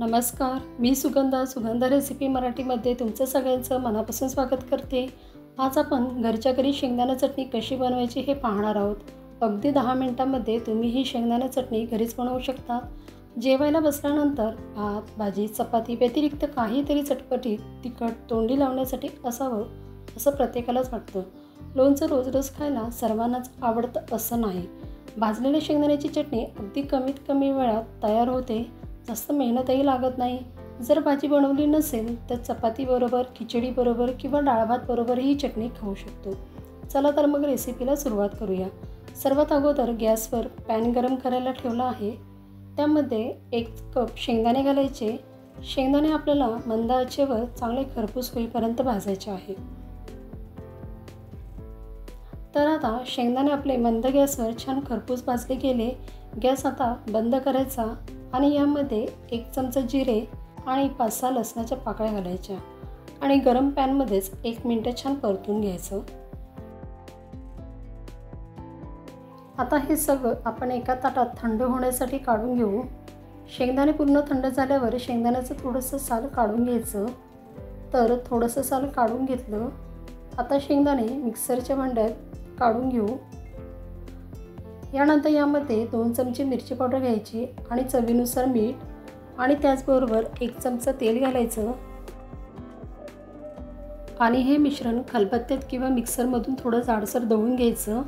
नमस्कार, मी सुगंधा रेसिपी मराठीमध्ये तुमचं सगळ्यांचं मनापासून स्वागत करते। आज आपण घरच्या घरी शेंगदाणा चटणी कशी बनवायची हे पाहणार आहोत। अगदी 10 मिनिटांमध्ये तुम्ही ही शेंगदाणा चटणी घरीच बनवू शकता। जेवायला बसल्यानंतर भात, भाजी, चपाती व्यतिरिक्त काहीतरी चटपटीत, तिखट तोंडी लावण्यासाठी असावं असं प्रत्येकालाच वाटतं। लोणचं रोज खायला सर्वांनाच आवडतं असं नाही। भाजलेल्या शेंगदाण्याची चटणी अगदी कमीत कमी वेळात तयार होते, जास्त मेहनतही लागत नाही। जर भाजी बनवली नसेल तर चपाती बरोबर, खिचडी बरोबर किंवा डाळ भात बरोबर ही चटणी खाऊ शकतो। चला तर मग रेसिपीला सुरुवात करूया। सर्वात अगोदर गॅसवर पॅन गरम करायला ठेवला आहे। त्यामध्ये 1 कप शेंगदाणे घालायचे। शेंगदाणे आपल्याला मंद आचेवर चांगले खरपूस होईपर्यंत भाजायचे आहे। तर आता शेंगदाणे आपले मंद गॅसवर छान खरपूस भाजले गेले। गॅस आता बंद करायचा आणि यामध्ये 1 चमचा जिरे आणि 5-6 लसणाच्या पाकळ्या घालायच्या आणि गरम पॅनमध्येच 1 मिनिट छान परतून घ्यायचं। आता हे सगळं आपण एका ताटात थंड होण्यासाठी काढून घेऊ। शेंगदाणे पूर्ण थंड झाल्यावर शेंगदाण्याचं थोडंसं साल काढून घ्यायचं। तर थोडंसं साल काढून घेतलं। आता शेंगदाणे मिक्सरच्या भांड्यात काढून घेऊ। यानंतर यामध्ये 2 चमचे मिरची पावडर घ्यायची आणि चवीनुसार मीठ आणि त्याचबरोबर 1 चमचा तेल घालायचं आणि हे मिश्रण खलबत्त्यात किंवा मिक्सरमधून थोडं जाडसर दळून घ्यायचं।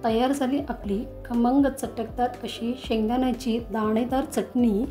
तयार झाली आपली खमंग चटकदार अशी शेंगदाण्याची दाणेदार चटणी।